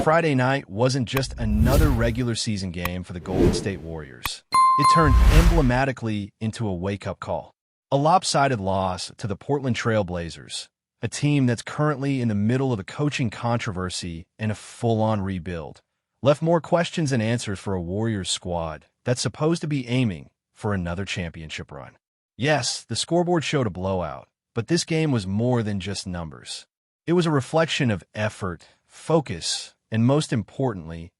Friday night wasn't just another regular season game for the Golden State Warriors. It turned emblematically into a wake-up call. A lopsided loss to the Portland Trail Blazers, a team that's currently in the middle of a coaching controversy and a full-on rebuild, left more questions than answers for a Warriors squad that's supposed to be aiming for another championship run. Yes, the scoreboard showed a blowout, but this game was more than just numbers. It was a reflection of effort, focus, and most importantly,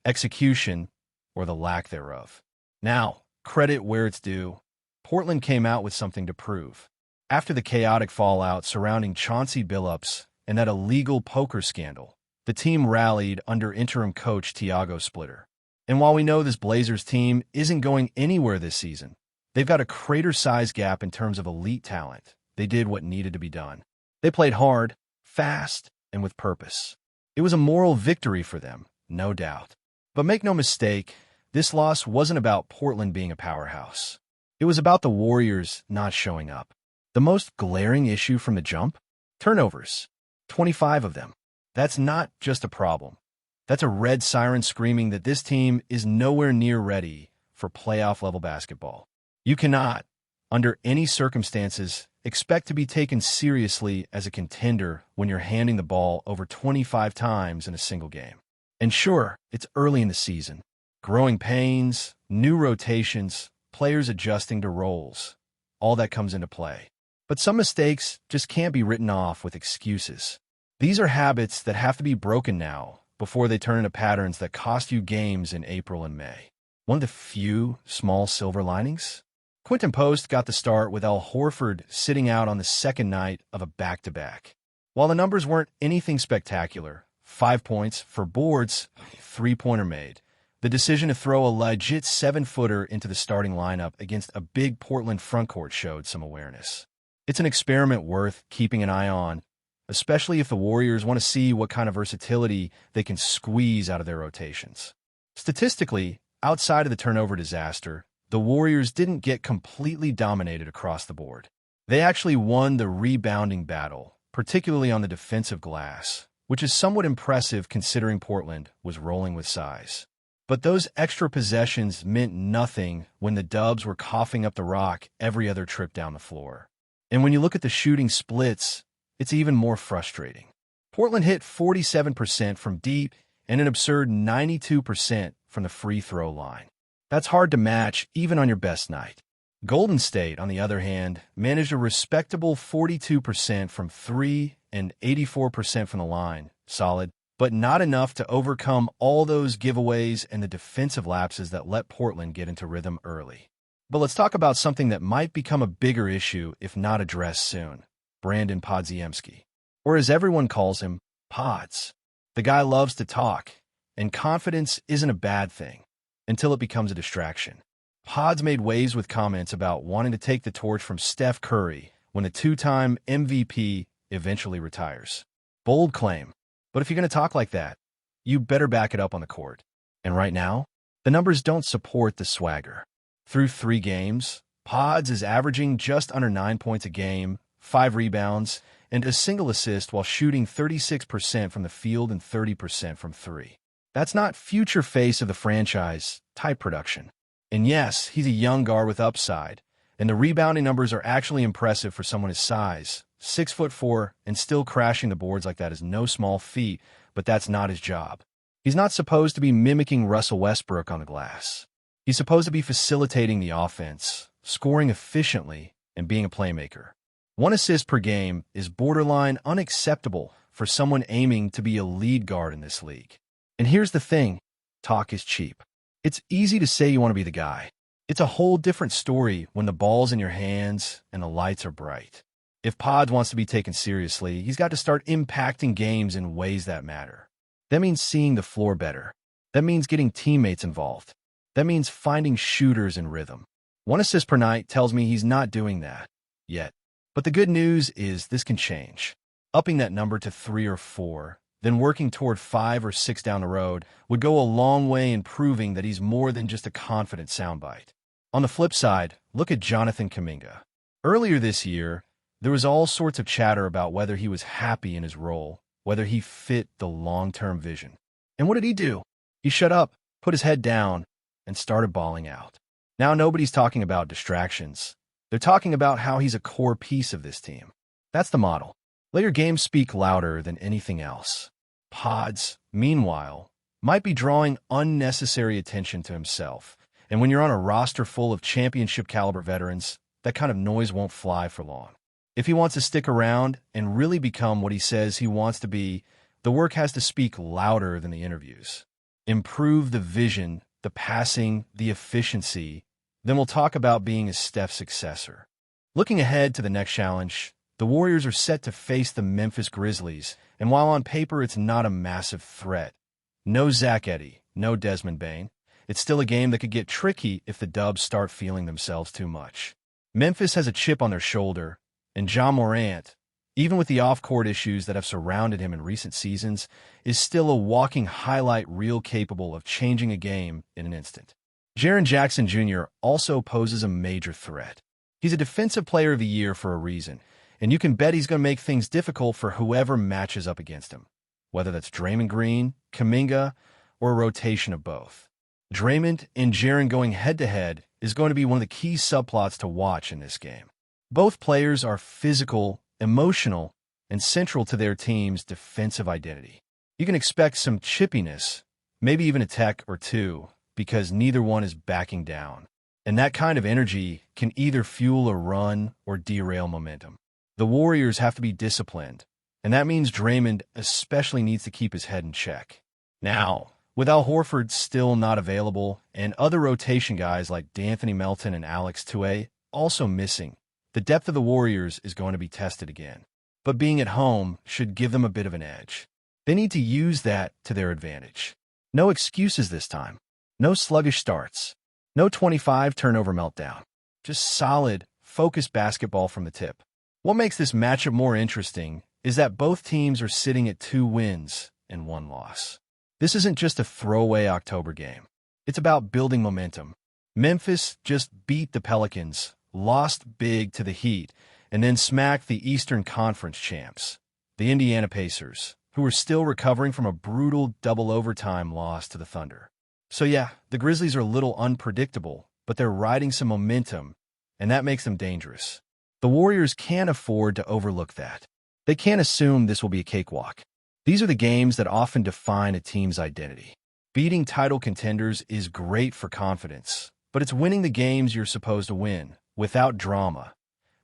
execution, or the lack thereof. Now, credit where it's due. Portland came out with something to prove. After the chaotic fallout surrounding Chauncey Billups and that illegal poker scandal, the team rallied under interim coach Tiago Splitter. And while we know this Blazers team isn't going anywhere this season, they've got a crater-sized gap in terms of elite talent. They did what needed to be done. They played hard, fast, and with purpose. It was a moral victory for them, no doubt. But make no mistake, this loss wasn't about Portland being a powerhouse. It was about the Warriors not showing up. The most glaring issue from the jump? Turnovers. 25 of them. That's not just a problem. That's a red siren screaming that this team is nowhere near ready for playoff-level basketball. You cannot, under any circumstances, expect to be taken seriously as a contender when you're handing the ball over 25 times in a single game. And sure, it's early in the season. Growing pains, new rotations, players adjusting to roles, all that comes into play. But some mistakes just can't be written off with excuses. These are habits that have to be broken now before they turn into patterns that cost you games in April and May. One of the few small silver linings? Quinton Post got the start with Al Horford sitting out on the second night of a back-to-back. While the numbers weren't anything spectacular, 5 points, 4 boards, 3-pointer made, the decision to throw a legit 7-footer into the starting lineup against a big Portland frontcourt showed some awareness. It's an experiment worth keeping an eye on, especially if the Warriors want to see what kind of versatility they can squeeze out of their rotations. Statistically, outside of the turnover disaster, the Warriors didn't get completely dominated across the board. They actually won the rebounding battle, particularly on the defensive glass, which is somewhat impressive considering Portland was rolling with size. But those extra possessions meant nothing when the Dubs were coughing up the rock every other trip down the floor. And when you look at the shooting splits, it's even more frustrating. Portland hit 47% from deep and an absurd 92% from the free throw line. That's hard to match even on your best night. Golden State, on the other hand, managed a respectable 42% from 3 and 84% from the line. Solid, but not enough to overcome all those giveaways and the defensive lapses that let Portland get into rhythm early. But let's talk about something that might become a bigger issue if not addressed soon. Brandon Podziemski, or as everyone calls him, Pods. The guy loves to talk, and confidence isn't a bad thing until it becomes a distraction. Pods made waves with comments about wanting to take the torch from Steph Curry when the two-time MVP eventually retires. Bold claim, but if you're going to talk like that, you better back it up on the court. And right now, the numbers don't support the swagger. Through 3 games, Pods is averaging just under 9 points a game, 5 rebounds, and a single assist while shooting 36% from the field and 30% from 3. That's not future face of the franchise type production. And yes, he's a young guard with upside, and the rebounding numbers are actually impressive for someone his size. 6'4", and still crashing the boards like that is no small feat, but that's not his job. He's not supposed to be mimicking Russell Westbrook on the glass. He's supposed to be facilitating the offense, scoring efficiently, and being a playmaker. 1 assist per game is borderline unacceptable for someone aiming to be a lead guard in this league. And here's the thing, talk is cheap. It's easy to say you want to be the guy. It's a whole different story when the ball's in your hands and the lights are bright. If Pods wants to be taken seriously, he's got to start impacting games in ways that matter. That means seeing the floor better. That means getting teammates involved. That means finding shooters in rhythm. 1 assist per night tells me he's not doing that yet. But the good news is this can change. Upping that number to 3 or 4, then working toward 5 or 6 down the road would go a long way in proving that he's more than just a confident soundbite. On the flip side, look at Jonathan Kuminga. Earlier this year, there was all sorts of chatter about whether he was happy in his role, whether he fit the long-term vision. And what did he do? He shut up, put his head down, and started bawling out. Now nobody's talking about distractions. They're talking about how he's a core piece of this team. That's the model. Let your game speak louder than anything else. Pods, meanwhile, might be drawing unnecessary attention to himself. And when you're on a roster full of championship-caliber veterans, that kind of noise won't fly for long. If he wants to stick around and really become what he says he wants to be, the work has to speak louder than the interviews. Improve the vision, the passing, the efficiency. Then we'll talk about being a STEPH successor. Looking ahead to the next challenge, the Warriors are set to face the Memphis Grizzlies, and while on paper it's not a massive threat, no Zach Edey, no Desmond Bane, it's still a game that could get tricky if the Dubs start feeling themselves too much. Memphis has a chip on their shoulder, and Ja Morant, even with the off-court issues that have surrounded him in recent seasons, is still a walking highlight reel capable of changing a game in an instant. Jaren Jackson Jr. also poses a major threat. He's a Defensive Player of the Year for a reason, and you can bet he's going to make things difficult for whoever matches up against him, whether that's Draymond Green, Kuminga, or a rotation of both. Draymond and Jaren going head-to-head is going to be one of the key subplots to watch in this game. Both players are physical, emotional, and central to their team's defensive identity. You can expect some chippiness, maybe even a tech or two, because neither one is backing down. And that kind of energy can either fuel a run or derail momentum. The Warriors have to be disciplined, and that means Draymond especially needs to keep his head in check. Now, with Al Horford still not available, and other rotation guys like D'Anthony Melton and Alex Toure also missing, the depth of the Warriors is going to be tested again. But being at home should give them a bit of an edge. They need to use that to their advantage. No excuses this time. No sluggish starts. No 25 turnover meltdown. Just solid, focused basketball from the tip. What makes this matchup more interesting is that both teams are sitting at 2 wins and 1 loss. This isn't just a throwaway October game. It's about building momentum. Memphis just beat the Pelicans, lost big to the Heat, and then smacked the Eastern Conference champs, the Indiana Pacers, who are still recovering from a brutal double overtime loss to the Thunder. So yeah, the Grizzlies are a little unpredictable, but they're riding some momentum, and that makes them dangerous. The Warriors can't afford to overlook that. They can't assume this will be a cakewalk. These are the games that often define a team's identity. Beating title contenders is great for confidence, but it's winning the games you're supposed to win, without drama,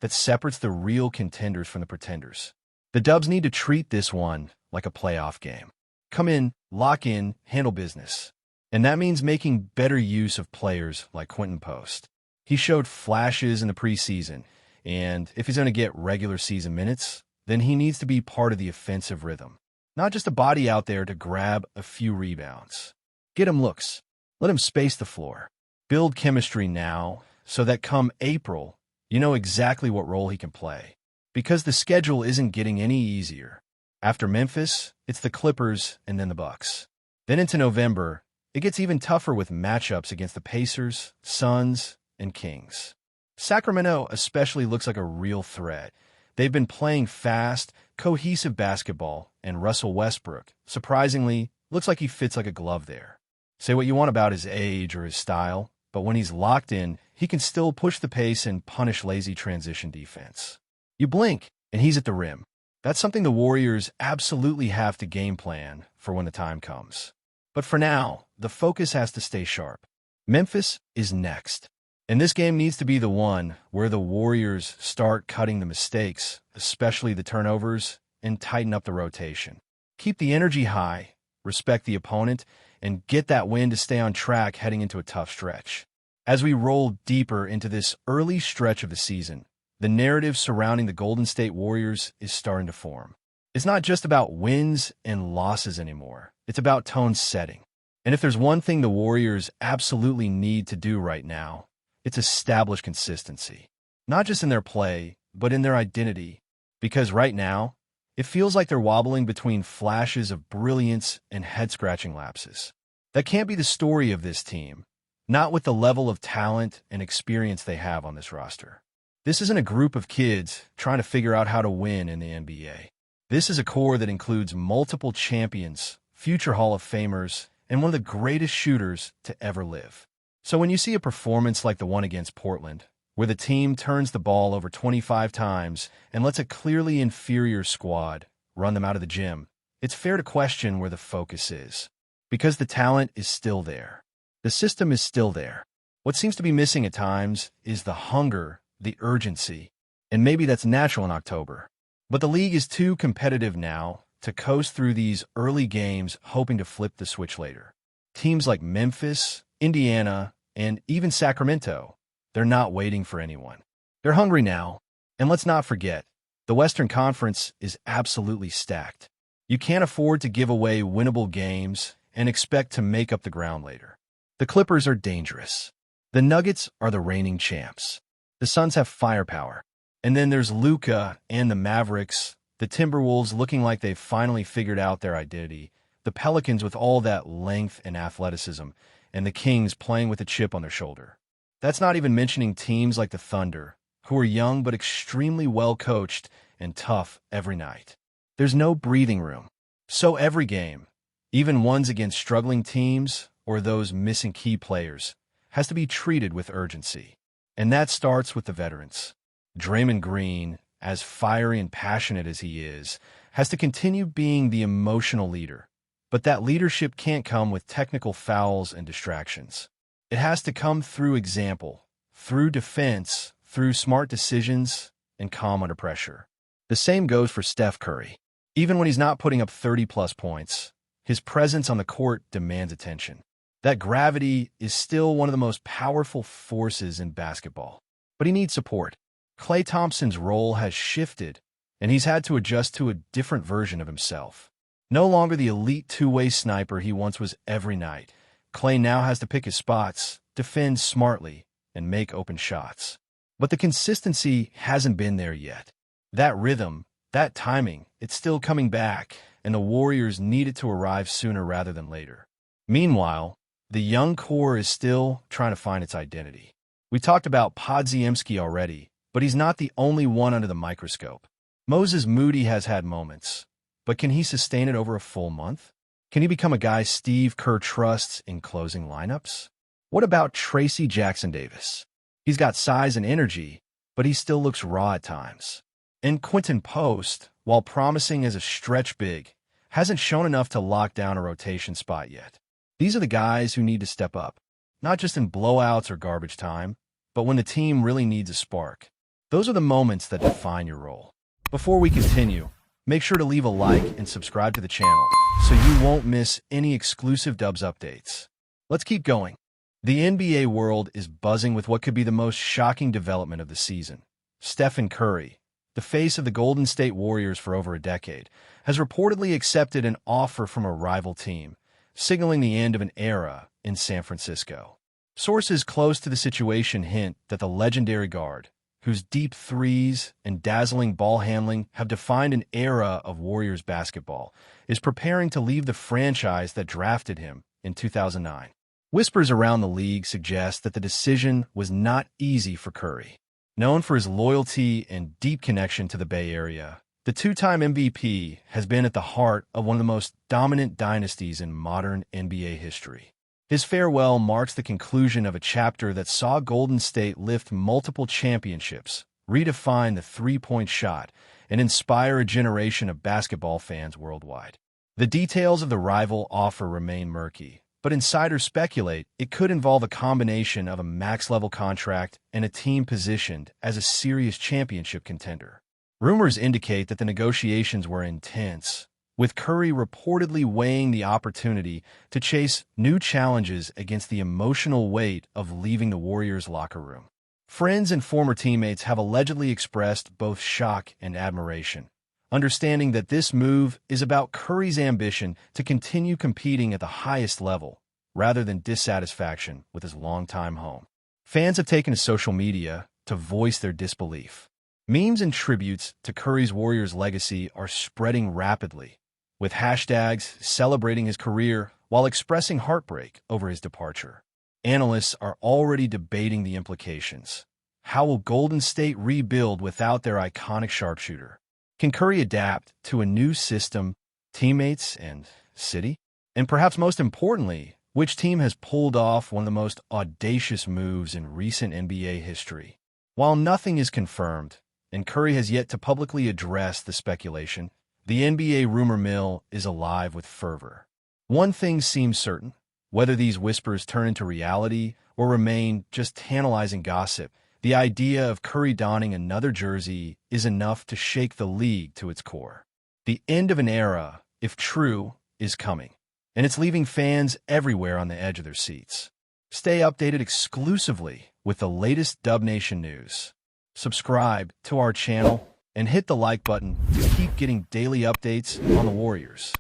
that separates the real contenders from the pretenders. The Dubs need to treat this one like a playoff game. Come in, lock in, handle business. And that means making better use of players like Quentin Post. He showed flashes in the preseason, and if he's going to get regular season minutes, then he needs to be part of the offensive rhythm. Not just a body out there to grab a few rebounds. Get him looks. Let him space the floor. Build chemistry now so that come April, you know exactly what role he can play. Because the schedule isn't getting any easier. After Memphis, it's the Clippers and then the Bucks. Then into November, it gets even tougher with matchups against the Pacers, Suns, and Kings. Sacramento especially looks like a real threat. They've been playing fast, cohesive basketball, and Russell Westbrook, surprisingly, looks like he fits like a glove there. Say what you want about his age or his style, but when he's locked in, he can still push the pace and punish lazy transition defense. You blink, and he's at the rim. That's something the Warriors absolutely have to game plan for when the time comes. But for now, the focus has to stay sharp. Memphis is next. And this game needs to be the one where the Warriors start cutting the mistakes, especially the turnovers, and tighten up the rotation. Keep the energy high, respect the opponent, and get that win to stay on track heading into a tough stretch. As we roll deeper into this early stretch of the season, the narrative surrounding the Golden State Warriors is starting to form. It's not just about wins and losses anymore. It's about tone setting. And if there's one thing the Warriors absolutely need to do right now, it's establish consistency. Not just in their play, but in their identity. Because right now, it feels like they're wobbling between flashes of brilliance and head-scratching lapses. That can't be the story of this team, not with the level of talent and experience they have on this roster. This isn't a group of kids trying to figure out how to win in the NBA. This is a core that includes multiple champions future Hall of Famers, and one of the greatest shooters to ever live. So when you see a performance like the one against Portland, where the team turns the ball over 25 times and lets a clearly inferior squad run them out of the gym, it's fair to question where the focus is. Because the talent is still there. The system is still there. What seems to be missing at times is the hunger, the urgency, and maybe that's natural in October. But the league is too competitive now to coast through these early games hoping to flip the switch later. Teams like Memphis, Indiana, and even Sacramento, they're not waiting for anyone. They're hungry now. And let's not forget, the Western Conference is absolutely stacked. You can't afford to give away winnable games and expect to make up the ground later. The Clippers are dangerous. The Nuggets are the reigning champs. The Suns have firepower. And then there's Luka and the Mavericks, the Timberwolves looking like they've finally figured out their identity, the Pelicans with all that length and athleticism, and the Kings playing with a chip on their shoulder. That's not even mentioning teams like the Thunder, who are young but extremely well coached and tough every night. There's no breathing room. So every game, even ones against struggling teams or those missing key players, has to be treated with urgency. And that starts with the veterans. Draymond Green, as fiery and passionate as he is, has to continue being the emotional leader. But that leadership can't come with technical fouls and distractions. It has to come through example, through defense, through smart decisions, and calm under pressure. The same goes for Steph Curry. Even when he's not putting up 30-plus points, his presence on the court demands attention. That gravity is still one of the most powerful forces in basketball. But he needs support. Klay Thompson's role has shifted, and he's had to adjust to a different version of himself. No longer the elite two-way sniper he once was every night, Klay now has to pick his spots, defend smartly, and make open shots. But the consistency hasn't been there yet. That rhythm, that timing, it's still coming back, and the Warriors need it to arrive sooner rather than later. Meanwhile, the young core is still trying to find its identity. We talked about Podziemski already, but he's not the only one under the microscope. Moses Moody has had moments, but can he sustain it over a full month? Can he become a guy Steve Kerr trusts in closing lineups? What about Tracy Jackson-Davis? He's got size and energy, but he still looks raw at times. And Quentin Post, while promising as a stretch big, hasn't shown enough to lock down a rotation spot yet. These are the guys who need to step up, not just in blowouts or garbage time, but when the team really needs a spark. Those are the moments that define your role. Before we continue, make sure to leave a like and subscribe to the channel so you won't miss any exclusive Dubs updates. Let's keep going. The NBA world is buzzing with what could be the most shocking development of the season. Stephen Curry, the face of the Golden State Warriors for over a decade, has reportedly accepted an offer from a rival team, signaling the end of an era in San Francisco. Sources close to the situation hint that the legendary guard, whose deep threes and dazzling ball handling have defined an era of Warriors basketball, is preparing to leave the franchise that drafted him in 2009. Whispers around the league suggest that the decision was not easy for Curry. Known for his loyalty and deep connection to the Bay Area, the two-time MVP has been at the heart of one of the most dominant dynasties in modern NBA history. His farewell marks the conclusion of a chapter that saw Golden State lift multiple championships, redefine the three-point shot, and inspire a generation of basketball fans worldwide. The details of the rival offer remain murky, but insiders speculate it could involve a combination of a max-level contract and a team positioned as a serious championship contender. Rumors indicate that the negotiations were intense, with Curry reportedly weighing the opportunity to chase new challenges against the emotional weight of leaving the Warriors' locker room. Friends and former teammates have allegedly expressed both shock and admiration, understanding that this move is about Curry's ambition to continue competing at the highest level, rather than dissatisfaction with his longtime home. Fans have taken to social media to voice their disbelief. Memes and tributes to Curry's Warriors legacy are spreading rapidly, with hashtags celebrating his career while expressing heartbreak over his departure. Analysts are already debating the implications. How will Golden State rebuild without their iconic sharpshooter? Can Curry adapt to a new system, teammates, and city? And perhaps most importantly, which team has pulled off one of the most audacious moves in recent NBA history? While nothing is confirmed, and Curry has yet to publicly address the speculation, the NBA rumor mill is alive with fervor. One thing seems certain: whether these whispers turn into reality or remain just tantalizing gossip, the idea of Curry donning another jersey is enough to shake the league to its core. The end of an era, if true, is coming, and it's leaving fans everywhere on the edge of their seats. Stay updated exclusively with the latest Dub Nation news. Subscribe to our channel and hit the like button to keep getting daily updates on the Warriors.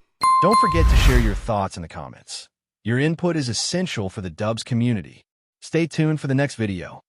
Don't forget to share your thoughts in the comments. Your input is essential for the Dubs community. Stay tuned for the next video.